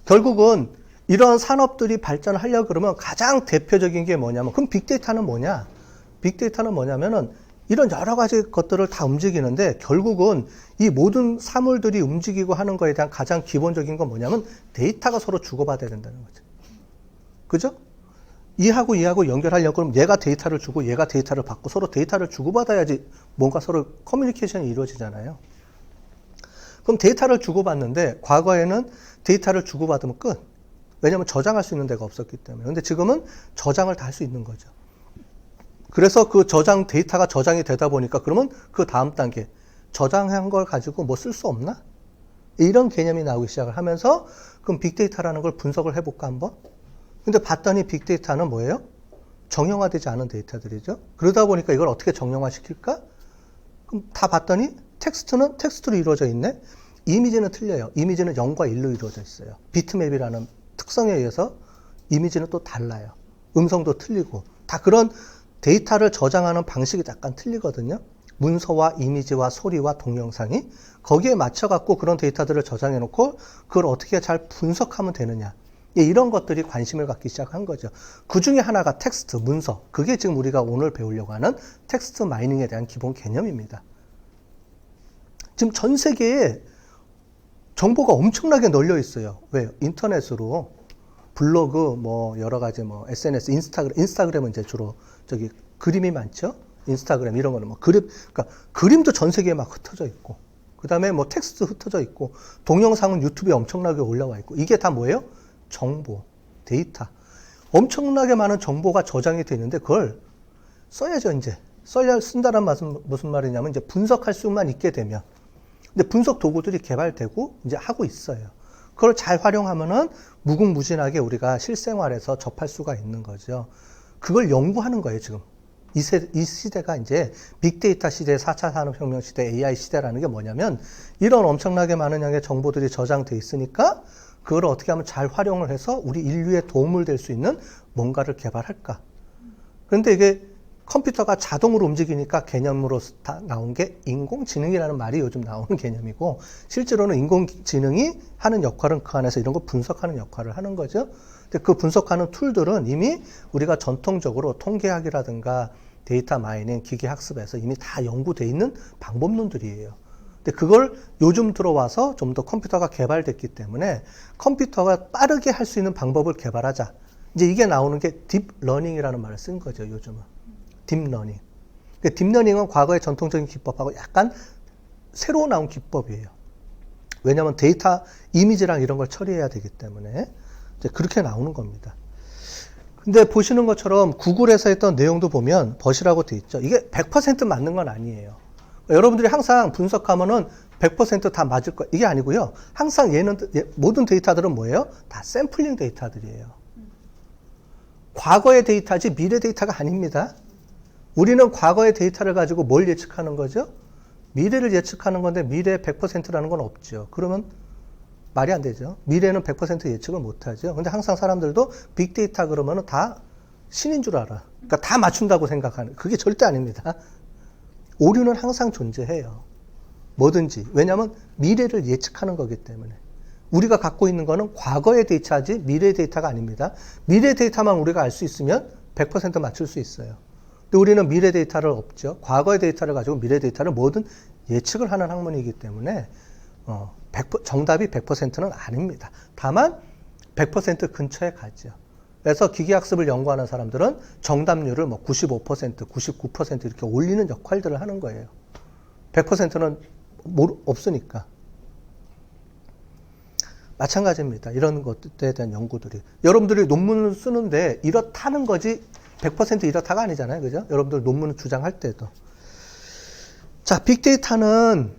결국은 이런 산업들이 발전하려고 그러면 가장 대표적인 게 뭐냐면, 그럼 빅데이터는 뭐냐? 빅데이터는 뭐냐면은 이런 여러 가지 것들을 다 움직이는데 결국은 이 모든 사물들이 움직이고 하는 거에 대한 가장 기본적인 건 뭐냐면 데이터가 서로 주고받아야 된다는 거죠. 그죠? 이하고 연결하려고 그러면 얘가 데이터를 주고 얘가 데이터를 받고 서로 데이터를 주고받아야지 뭔가 서로 커뮤니케이션이 이루어지잖아요. 그럼 데이터를 주고받는데 과거에는 데이터를 주고받으면 끝. 왜냐하면 저장할 수 있는 데가 없었기 때문에. 근데 지금은 저장을 다 할 수 있는 거죠. 그래서 그 저장 데이터가 저장이 되다 보니까 그러면 그 다음 단계 저장한 걸 가지고 뭐 쓸 수 없나? 이런 개념이 나오기 시작을 하면서 그럼 빅데이터라는 걸 분석을 해볼까 한번? 근데 봤더니 빅데이터는 뭐예요? 정형화되지 않은 데이터들이죠. 그러다 보니까 이걸 어떻게 정형화시킬까? 그럼 다 봤더니 텍스트는 텍스트로 이루어져 있네. 이미지는 틀려요. 이미지는 0과 1로 이루어져 있어요. 비트맵이라는 특성에 의해서 이미지는 또 달라요. 음성도 틀리고 다 그런 데이터를 저장하는 방식이 약간 틀리거든요. 문서와 이미지와 소리와 동영상이 거기에 맞춰갖고 그런 데이터들을 저장해 놓고 그걸 어떻게 잘 분석하면 되느냐. 이런 것들이 관심을 갖기 시작한 거죠. 그 중에 하나가 텍스트, 문서. 그게 지금 우리가 오늘 배우려고 하는 텍스트 마이닝에 대한 기본 개념입니다. 지금 전 세계에 정보가 엄청나게 널려 있어요. 왜요? 인터넷으로 블로그, 뭐 여러 가지 뭐 SNS, 인스타그램은 이제 주로 저기 그림이 많죠. 인스타그램 이런 거는 뭐 그러니까 그림도 전 세계에 막 흩어져 있고, 그 다음에 뭐 텍스트 흩어져 있고, 동영상은 유튜브에 엄청나게 올라와 있고, 이게 다 뭐예요? 정보, 데이터. 엄청나게 많은 정보가 저장이 되어 있는데 그걸 써야죠, 이제. 쓴다는 말은 무슨 말이냐면 이제 분석할 수만 있게 되면. 근데 분석 도구들이 개발되고 이제 하고 있어요. 그걸 잘 활용하면은 무궁무진하게 우리가 실생활에서 접할 수가 있는 거죠. 그걸 연구하는 거예요, 지금. 이 시대가 이제 빅데이터 시대, 4차 산업혁명 시대, AI 시대라는 게 뭐냐면 이런 엄청나게 많은 양의 정보들이 저장돼 있으니까 그걸 어떻게 하면 잘 활용을 해서 우리 인류에 도움을 될 수 있는 뭔가를 개발할까. 그런데 이게 컴퓨터가 자동으로 움직이니까 개념으로 다 나온 게 인공지능이라는 말이 요즘 나오는 개념이고, 실제로는 인공지능이 하는 역할은 그 안에서 이런 거 분석하는 역할을 하는 거죠. 근데 그 분석하는 툴들은 이미 우리가 전통적으로 통계학이라든가 데이터 마이닝, 기계학습에서 이미 다 연구되어 있는 방법론들이에요. 근데 그걸 요즘 들어와서 좀 더 컴퓨터가 개발됐기 때문에 컴퓨터가 빠르게 할 수 있는 방법을 개발하자. 이제 이게 나오는 게 딥러닝이라는 말을 쓴 거죠, 요즘은. 딥러닝. 딥러닝은 과거의 전통적인 기법하고 약간 새로 나온 기법이에요. 왜냐하면 데이터, 이미지랑 이런 걸 처리해야 되기 때문에 이제 그렇게 나오는 겁니다. 근데 보시는 것처럼 구글에서 했던 내용도 보면 벗이라고 돼 있죠. 이게 100% 맞는 건 아니에요. 여러분들이 항상 분석하면은 100% 다 맞을 거, 이게 아니고요. 항상 모든 데이터들은 뭐예요? 다 샘플링 데이터들이에요. 과거의 데이터지 미래 데이터가 아닙니다. 우리는 과거의 데이터를 가지고 뭘 예측하는 거죠? 미래를 예측하는 건데 미래에 100%라는 건 없죠. 그러면 말이 안 되죠. 미래는 100% 예측을 못 하죠. 근데 항상 사람들도 빅데이터 그러면 다 신인 줄 알아. 그러니까 다 맞춘다고 생각하는. 그게 절대 아닙니다. 오류는 항상 존재해요. 뭐든지. 왜냐하면 미래를 예측하는 거기 때문에. 우리가 갖고 있는 거는 과거의 데이터지 미래의 데이터가 아닙니다. 미래 데이터만 우리가 알 수 있으면 100% 맞출 수 있어요. 근데 우리는 미래 데이터를 없죠. 과거의 데이터를 가지고 미래 데이터를 뭐든 예측을 하는 학문이기 때문에 정답이 100%는 아닙니다. 다만 100% 근처에 가죠. 그래서 기계학습을 연구하는 사람들은 정답률을 뭐 95%, 99% 이렇게 올리는 역할들을 하는 거예요. 100%는 없으니까. 마찬가지입니다. 이런 것들에 대한 연구들이. 여러분들이 논문을 쓰는데 이렇다는 거지 100% 이렇다가 아니잖아요. 그죠? 여러분들 논문을 주장할 때도. 자, 빅데이터는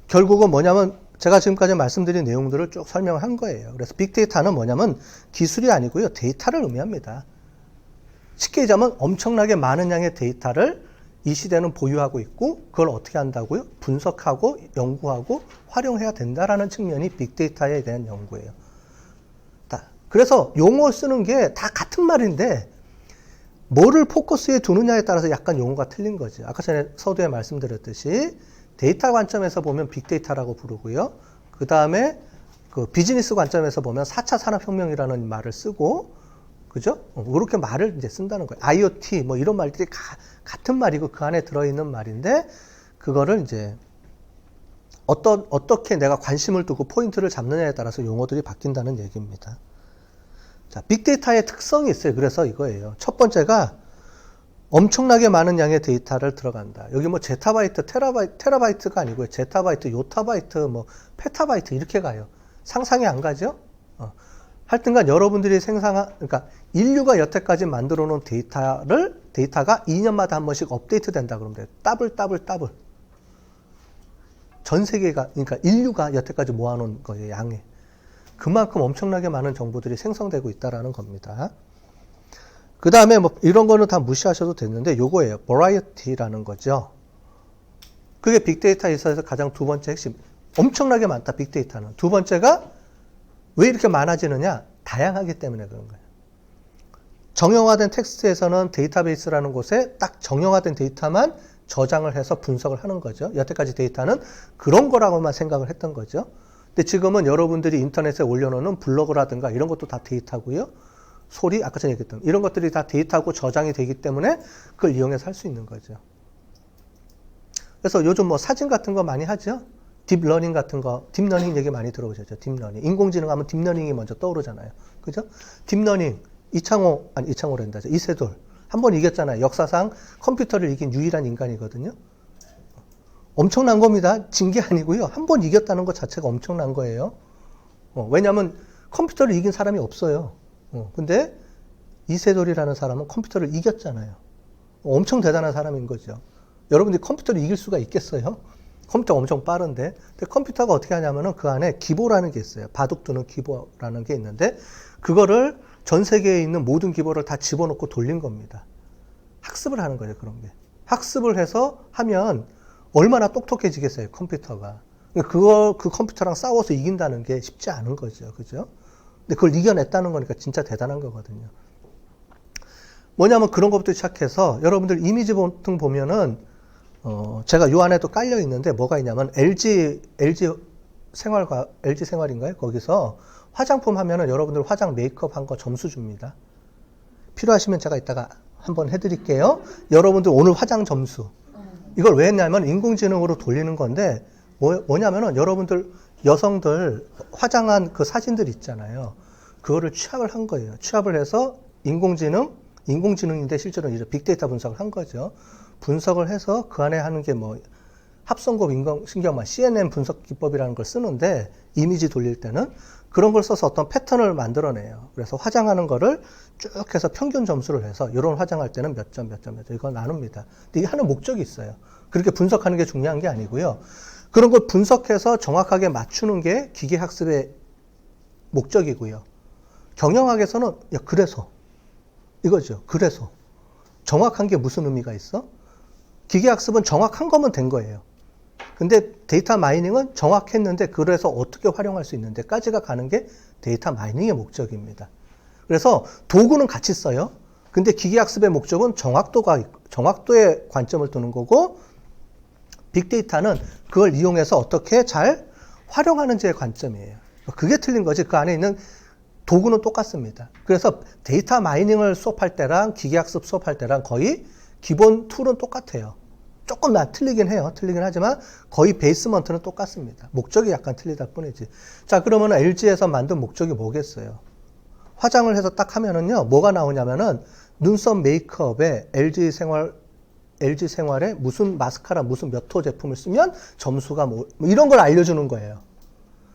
결국은 뭐냐면 제가 지금까지 말씀드린 내용들을 쭉 설명한 거예요. 그래서 빅데이터는 뭐냐면 기술이 아니고요. 데이터를 의미합니다. 쉽게 얘기하면 엄청나게 많은 양의 데이터를 이 시대는 보유하고 있고 그걸 어떻게 한다고요? 분석하고 연구하고 활용해야 된다라는 측면이 빅데이터에 대한 연구예요. 그래서 용어 쓰는 게 다 같은 말인데 뭐를 포커스에 두느냐에 따라서 약간 용어가 틀린 거죠. 아까 전에 서두에 말씀드렸듯이 데이터 관점에서 보면 빅데이터라고 부르고요. 그 다음에 그 비즈니스 관점에서 보면 4차 산업혁명이라는 말을 쓰고, 그죠? 그렇게 말을 이제 쓴다는 거예요. IoT, 뭐 이런 말들이 같은 말이고 그 안에 들어있는 말인데, 그거를 이제 어떻게 내가 관심을 두고 포인트를 잡느냐에 따라서 용어들이 바뀐다는 얘기입니다. 자, 빅데이터의 특성이 있어요. 그래서 이거예요. 첫 번째가 엄청나게 많은 양의 데이터를 들어간다. 여기 뭐 제타바이트, 테라바이트가 아니고요. 제타바이트, 요타바이트, 뭐 페타바이트 이렇게 가요. 상상이 안 가죠? 하여튼간 여러분들이 그러니까 인류가 여태까지 만들어 놓은 데이터가 2년마다 한 번씩 업데이트 된다 그러면 돼요. 더블. 전 세계가, 그러니까 인류가 여태까지 모아놓은 거예요, 양에. 그만큼 엄청나게 많은 정보들이 생성되고 있다라는 겁니다. 그 다음에 뭐 이런 거는 다 무시하셔도 되는데 요거예요. variety라는 거죠. 그게 빅데이터에 있어서 가장 두 번째 핵심. 엄청나게 많다, 빅데이터는. 두 번째가 왜 이렇게 많아지느냐? 다양하기 때문에 그런 거예요. 정형화된 텍스트에서는 데이터베이스라는 곳에 딱 정형화된 데이터만 저장을 해서 분석을 하는 거죠. 여태까지 데이터는 그런 거라고만 생각을 했던 거죠. 근데 지금은 여러분들이 인터넷에 올려놓는 블로그라든가 이런 것도 다 데이터고요. 소리, 아까 전에 얘기했던 이런 것들이 다 데이터고 저장이 되기 때문에 그걸 이용해서 할 수 있는 거죠. 그래서 요즘 뭐 사진 같은 거 많이 하죠. 딥러닝 같은 거, 딥러닝 얘기 많이 들어보셨죠. 딥러닝. 인공지능 하면 딥러닝이 먼저 떠오르잖아요. 그죠? 딥러닝, 이창호랜다. 이세돌. 한 번 이겼잖아요. 역사상 컴퓨터를 이긴 유일한 인간이거든요. 엄청난 겁니다. 진 게 아니고요. 한 번 이겼다는 것 자체가 엄청난 거예요. 왜냐하면 컴퓨터를 이긴 사람이 없어요. 근데 이세돌이라는 사람은 컴퓨터를 이겼잖아요. 엄청 대단한 사람인 거죠. 여러분들이 컴퓨터를 이길 수가 있겠어요? 컴퓨터가 엄청 빠른데. 근데 컴퓨터가 어떻게 하냐면은 그 안에 기보라는 게 있어요. 바둑 두는 기보라는 게 있는데 그거를 전 세계에 있는 모든 기보를 다 집어넣고 돌린 겁니다. 학습을 하는 거죠, 그런 게. 학습을 해서 하면 얼마나 똑똑해지겠어요, 컴퓨터가. 그 컴퓨터랑 싸워서 이긴다는 게 쉽지 않은 거죠, 그죠? 근데 그걸 이겨냈다는 거니까 진짜 대단한 거거든요. 뭐냐면 그런 것부터 시작해서 여러분들 이미지 같은 보면은 제가 요 안에도 깔려 있는데 뭐가 있냐면 LG 생활인가요? 거기서 화장품 하면은 여러분들 화장 메이크업 한 거 점수 줍니다. 필요하시면 제가 이따가 한번 해드릴게요. 여러분들 오늘 화장 점수. 이걸 왜 했냐면 인공지능으로 돌리는 건데 뭐냐면은 여러분들 여성들 화장한 그 사진들 있잖아요. 그거를 취합을 한 거예요. 취합을 해서 인공지능인데 실제로 이제 빅데이터 분석을 한 거죠. 분석을 해서 그 안에 하는 게 뭐 합성곱 인공신경망 CNN 분석 기법이라는 걸 쓰는데 이미지 돌릴 때는 그런 걸 써서 어떤 패턴을 만들어내요. 그래서 화장하는 거를 쭉 해서 평균 점수를 해서 이런 화장할 때는 몇 점 이거 나눕니다. 근데 이게 하는 목적이 있어요. 그렇게 분석하는 게 중요한 게 아니고요. 그런 걸 분석해서 정확하게 맞추는 게 기계학습의 목적이고요. 경영학에서는 그래서 이거죠. 그래서 정확한 게 무슨 의미가 있어? 기계학습은 정확한 거면 된 거예요. 근데 데이터 마이닝은 정확했는데 그래서 어떻게 활용할 수 있는데까지가 가는 게 데이터 마이닝의 목적입니다. 그래서 도구는 같이 써요. 근데 기계학습의 목적은 정확도에 관점을 두는 거고 빅데이터는 그걸 이용해서 어떻게 잘 활용하는지의 관점이에요. 그게 틀린 거지. 그 안에 있는 도구는 똑같습니다. 그래서 데이터 마이닝을 수업할 때랑 기계학습 수업할 때랑 거의 기본 툴은 똑같아요. 조금 틀리긴 해요. 틀리긴 하지만 거의 베이스먼트는 똑같습니다. 목적이 약간 틀리다 뿐이지. 자, 그러면 LG에서 만든 목적이 뭐겠어요? 화장을 해서 딱 하면은요, 뭐가 나오냐면은 눈썹 메이크업에 LG 생활에 무슨 마스카라, 무슨 몇 호 제품을 쓰면 점수가 뭐 이런 걸 알려주는 거예요.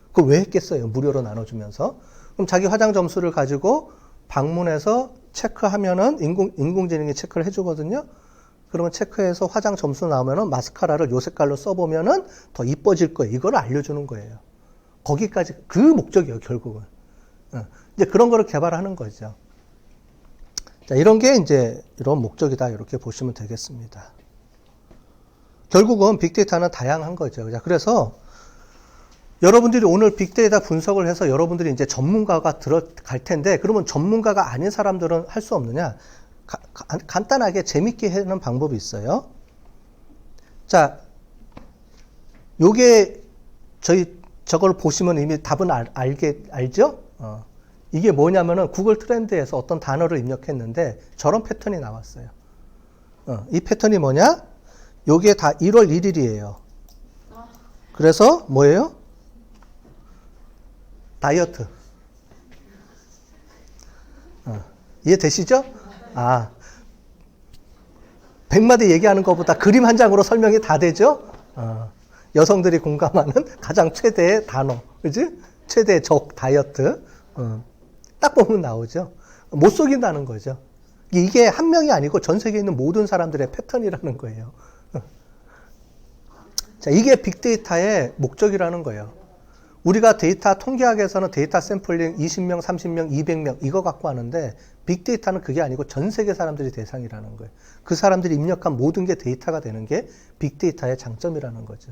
그걸 왜 했겠어요? 무료로 나눠주면서. 그럼 자기 화장 점수를 가지고 방문해서 체크하면은 인공지능이 체크를 해주거든요. 그러면 체크해서 화장 점수 나오면은 마스카라를 요 색깔로 써보면은 더 이뻐질 거예요. 이걸 알려주는 거예요. 거기까지 그 목적이에요, 결국은. 이제 그런 거를 개발하는 거죠. 자, 이런 게 이제 이런 목적이다. 이렇게 보시면 되겠습니다. 결국은 빅데이터는 다양한 거죠. 자, 그래서 여러분들이 오늘 빅데이터 분석을 해서 여러분들이 이제 전문가가 들어갈 텐데 그러면 전문가가 아닌 사람들은 할 수 없느냐? 간단하게 재밌게 하는 방법이 있어요. 자, 요게 저걸 보시면 이미 답은 알죠? 이게 뭐냐면은 구글 트렌드에서 어떤 단어를 입력했는데 저런 패턴이 나왔어요. 이 패턴이 뭐냐? 요게 다 1월 1일이에요. 그래서 뭐예요? 다이어트. 이해되시죠? 100마디 얘기하는 것보다 그림 한 장으로 설명이 다 되죠? 여성들이 공감하는 가장 최대의 단어. 그지? 최대의 적, 다이어트. 딱 보면 나오죠. 못 속인다는 거죠. 이게 한 명이 아니고 전 세계에 있는 모든 사람들의 패턴이라는 거예요. 자, 이게 빅데이터의 목적이라는 거예요. 우리가 데이터 통계학에서는 데이터 샘플링 20명, 30명, 200명 이거 갖고 하는데 빅데이터는 그게 아니고 전 세계 사람들이 대상이라는 거예요. 그 사람들이 입력한 모든 게 데이터가 되는 게 빅데이터의 장점이라는 거죠.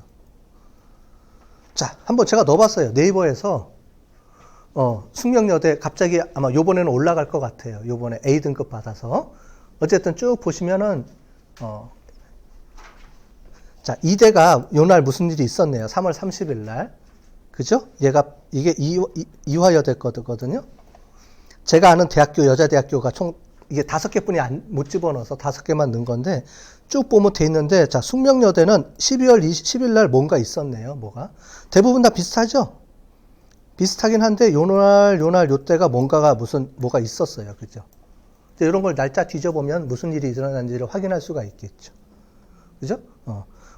자, 한번 제가 넣어봤어요. 네이버에서 숙명여대 갑자기 아마 요번에는 올라갈 것 같아요. 요번에 A등급 받아서. 어쨌든 쭉 보시면은 자, 이대가 요날 무슨 일이 있었네요. 3월 30일 날. 그죠? 이게 이화여대 거거든요. 제가 아는 대학교, 여자대학교가 총, 이게 5개뿐이 못 집어넣어서 5개만 넣은 건데, 쭉 보면 돼 있는데, 자, 숙명여대는 12월 20일 날 뭔가 있었네요, 뭐가. 대부분 다 비슷하죠? 비슷하긴 한데, 요때가 뭐가 있었어요. 그죠? 이런 걸 날짜 뒤져보면 무슨 일이 일어났는지를 확인할 수가 있겠죠. 그죠?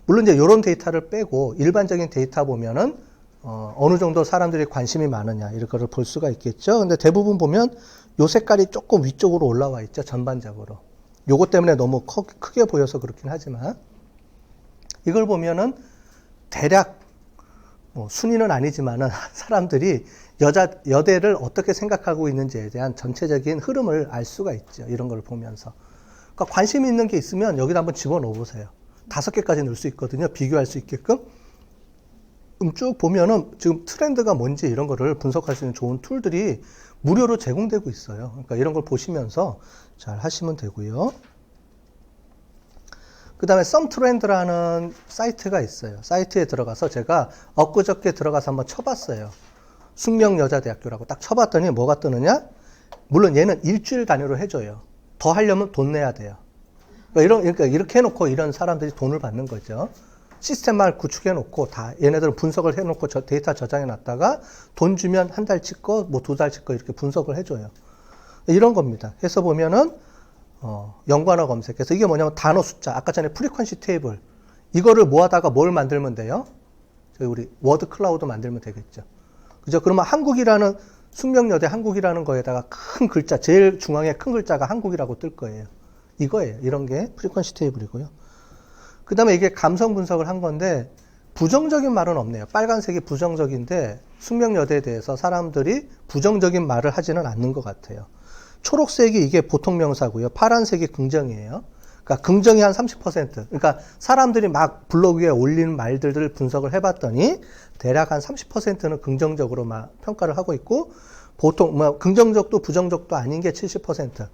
물론 이제 요런 데이터를 빼고, 일반적인 데이터 보면은, 어느 정도 사람들이 관심이 많으냐, 이런 거를 볼 수가 있겠죠. 근데 대부분 보면 요 색깔이 조금 위쪽으로 올라와 있죠, 전반적으로. 요것 때문에 너무 크게 보여서 그렇긴 하지만. 이걸 보면은 대략, 순위는 아니지만은 사람들이 여대를 어떻게 생각하고 있는지에 대한 전체적인 흐름을 알 수가 있죠. 이런 걸 보면서. 그러니까 관심 있는 게 있으면 여기다 한번 집어넣어 보세요. 5개까지 넣을 수 있거든요. 비교할 수 있게끔. 쭉 보면은 지금 트렌드가 뭔지 이런 거를 분석할 수 있는 좋은 툴들이 무료로 제공되고 있어요. 그러니까 이런 걸 보시면서 잘 하시면 되고요. 그 다음에 썸트렌드라는 사이트가 있어요. 사이트에 들어가서 제가 엊그저께 들어가서 한번 쳐봤어요. 숙명여자대학교라고 딱 쳐봤더니 뭐가 뜨느냐? 물론 얘는 일주일 단위로 해줘요. 더 하려면 돈 내야 돼요. 그러니까 이렇게 해놓고 이런 사람들이 돈을 받는 거죠. 시스템만 구축해놓고 다 얘네들은 분석을 해놓고 데이터 저장해놨다가 돈 주면 한 달치 거, 2달치 거 이렇게 분석을 해줘요. 이런 겁니다. 해서 보면은 연관어 검색해서 이게 뭐냐면 단어 숫자, 아까 전에 프리퀀시 테이블 이거를 모아다가 뭘 만들면 돼요? 저희 우리 워드 클라우드 만들면 되겠죠. 그죠? 그러면 한국이라는 숙명여대 한국이라는 거에다가 큰 글자, 제일 중앙에 큰 글자가 한국이라고 뜰 거예요. 이거예요. 이런 게 프리퀀시 테이블이고요. 그 다음에 이게 감성 분석을 한 건데 부정적인 말은 없네요. 빨간색이 부정적인데 숙명여대에 대해서 사람들이 부정적인 말을 하지는 않는 것 같아요. 초록색이 이게 보통 명사고요. 파란색이 긍정이에요. 그러니까 긍정이 한 30%. 그러니까 사람들이 막 블로그에 올리는 말들을 분석을 해봤더니 대략 한 30%는 긍정적으로 막 평가를 하고 있고 보통 긍정적도 부정적도 아닌 게 70%.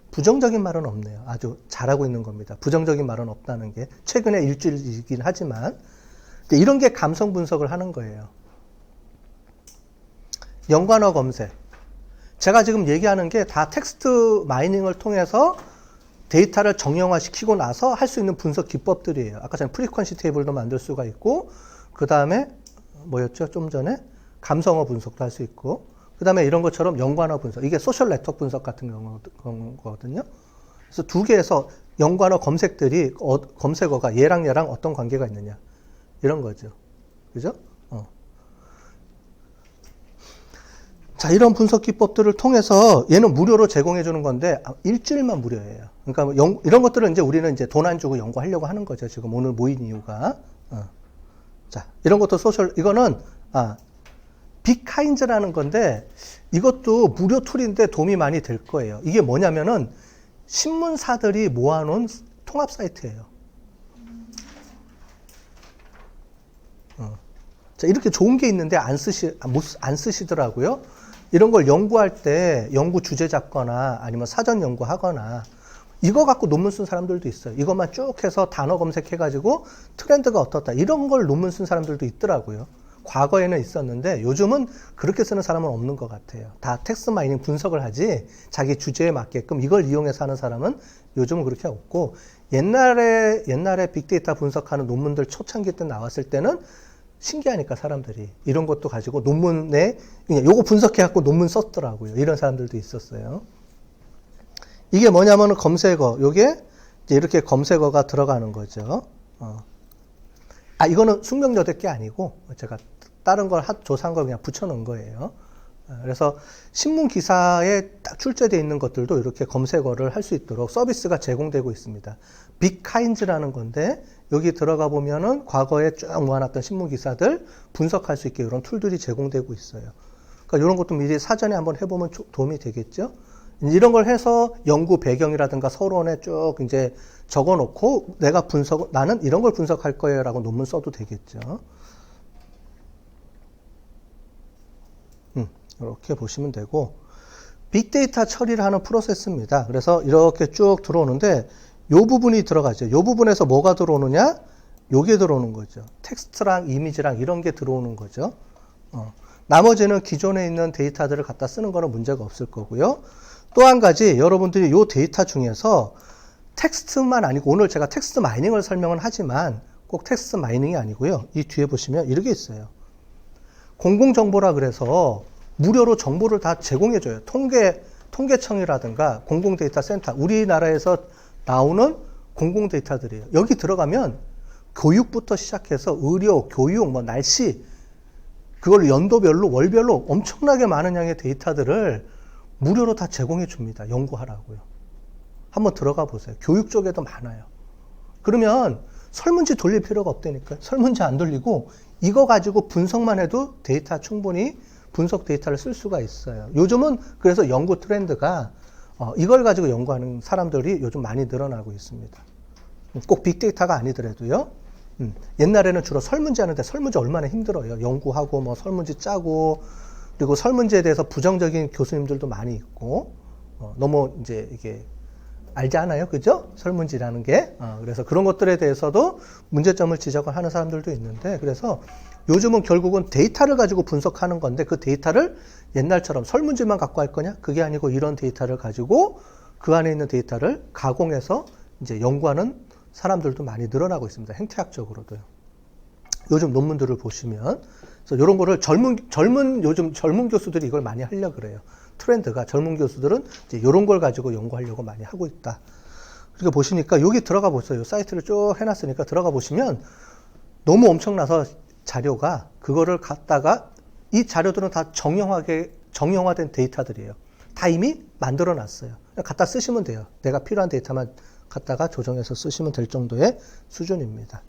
부정적인 말은 없네요. 아주 잘하고 있는 겁니다. 부정적인 말은 없다는 게 최근에 일주일이긴 하지만 이런 게 감성 분석을 하는 거예요. 연관어 검색. 제가 지금 얘기하는 게 다 텍스트 마이닝을 통해서 데이터를 정형화시키고 나서 할 수 있는 분석 기법들이에요. 아까 전에 프리퀀시 테이블도 만들 수가 있고 그 다음에 뭐였죠? 좀 전에 감성어 분석도 할 수 있고 그 다음에 이런 것처럼 연관어 분석. 이게 소셜 네트워크 분석 같은 거거든요. 그래서 두 개에서 연관어 검색들이, 검색어가 얘랑 어떤 관계가 있느냐. 이런 거죠. 그죠? 자, 이런 분석 기법들을 통해서 얘는 무료로 제공해 주는 건데, 일주일만 무료예요. 그러니까 이런 것들은 이제 우리는 이제 돈 안 주고 연구하려고 하는 거죠. 지금 오늘 모인 이유가. 자, 이런 것도 이거는, 빅카인즈라는 건데 이것도 무료 툴인데 도움이 많이 될 거예요. 이게 뭐냐면은 신문사들이 모아놓은 통합 사이트예요. 자, 이렇게 좋은 게 있는데 안 쓰시더라고요. 이런 걸 연구할 때 연구 주제 잡거나 아니면 사전 연구하거나 이거 갖고 논문 쓴 사람들도 있어요. 이것만 쭉 해서 단어 검색해가지고 트렌드가 어떻다. 이런 걸 논문 쓴 사람들도 있더라고요. 과거에는 있었는데 요즘은 그렇게 쓰는 사람은 없는 것 같아요. 다 텍스트 마이닝 분석을 하지 자기 주제에 맞게끔 이걸 이용해서 하는 사람은 요즘은 그렇게 없고 옛날에 빅데이터 분석하는 논문들 초창기 때 나왔을 때는 신기하니까 사람들이 이런 것도 가지고 논문에 그냥 요거 분석해갖고 논문 썼더라고요. 이런 사람들도 있었어요. 이게 뭐냐면은 검색어. 요게 이제 이렇게 검색어가 들어가는 거죠. 이거는 숙명여대 게 아니고 제가 다른 걸 조사한 걸 그냥 붙여놓은 거예요. 그래서 신문 기사에 딱 출제되어 있는 것들도 이렇게 검색어를 할 수 있도록 서비스가 제공되고 있습니다. 빅카인즈라는 건데 여기 들어가 보면은 과거에 쭉 모아놨던 신문 기사들 분석할 수 있게 이런 툴들이 제공되고 있어요. 그러니까 이런 것도 미리 사전에 한번 해보면 도움이 되겠죠. 이런 걸 해서 연구 배경이라든가 서론에 쭉 이제 적어놓고 나는 이런 걸 분석할 거예요라고 논문 써도 되겠죠. 이렇게 보시면 되고 빅데이터 처리를 하는 프로세스입니다. 그래서 이렇게 쭉 들어오는데 요 부분이 들어가죠. 요 부분에서 뭐가 들어오느냐? 요게 들어오는 거죠. 텍스트랑 이미지랑 이런 게 들어오는 거죠. 나머지는 기존에 있는 데이터들을 갖다 쓰는 거는 문제가 없을 거고요. 또 한 가지 여러분들이 요 데이터 중에서 텍스트만 아니고 오늘 제가 텍스트 마이닝을 설명은 하지만 꼭 텍스트 마이닝이 아니고요. 이 뒤에 보시면 이렇게 있어요. 공공정보라 그래서 무료로 정보를 다 제공해줘요. 통계청이라든가 공공데이터센터, 우리나라에서 나오는 공공데이터들이에요. 여기 들어가면 교육부터 시작해서 의료, 교육, 날씨, 그걸 연도별로, 월별로 엄청나게 많은 양의 데이터들을 무료로 다 제공해 줍니다. 연구하라고요. 한번 들어가 보세요. 교육 쪽에도 많아요. 그러면 설문지 돌릴 필요가 없다니까요. 설문지 안 돌리고 이거 가지고 분석만 해도 데이터 충분히 분석 데이터를 쓸 수가 있어요. 요즘은 그래서 연구 트렌드가 이걸 가지고 연구하는 사람들이 요즘 많이 늘어나고 있습니다. 꼭 빅데이터가 아니더라도요. 옛날에는 주로 설문지 하는데 설문지 얼마나 힘들어요. 연구하고 설문지 짜고 그리고 설문지에 대해서 부정적인 교수님들도 많이 있고 너무 이제 이게 알지 않아요? 그죠? 설문지라는 게. 그래서 그런 것들에 대해서도 문제점을 지적을 하는 사람들도 있는데 그래서 요즘은 결국은 데이터를 가지고 분석하는 건데 그 데이터를 옛날처럼 설문지만 갖고 할 거냐? 그게 아니고 이런 데이터를 가지고 그 안에 있는 데이터를 가공해서 이제 연구하는 사람들도 많이 늘어나고 있습니다. 행태학적으로도요. 요즘 논문들을 보시면 그래서 이런 거를 요즘 젊은 교수들이 이걸 많이 하려고 그래요. 트렌드가 젊은 교수들은 이제 이런 걸 가지고 연구하려고 많이 하고 있다. 그러니까 보시니까 여기 들어가 보세요. 사이트를 쭉 해놨으니까 들어가 보시면 너무 엄청나서 자료가 그거를 갖다가 이 자료들은 다 정형화된 데이터들이에요. 다 이미 만들어 놨어요. 갖다 쓰시면 돼요. 내가 필요한 데이터만 갖다가 조정해서 쓰시면 될 정도의 수준입니다.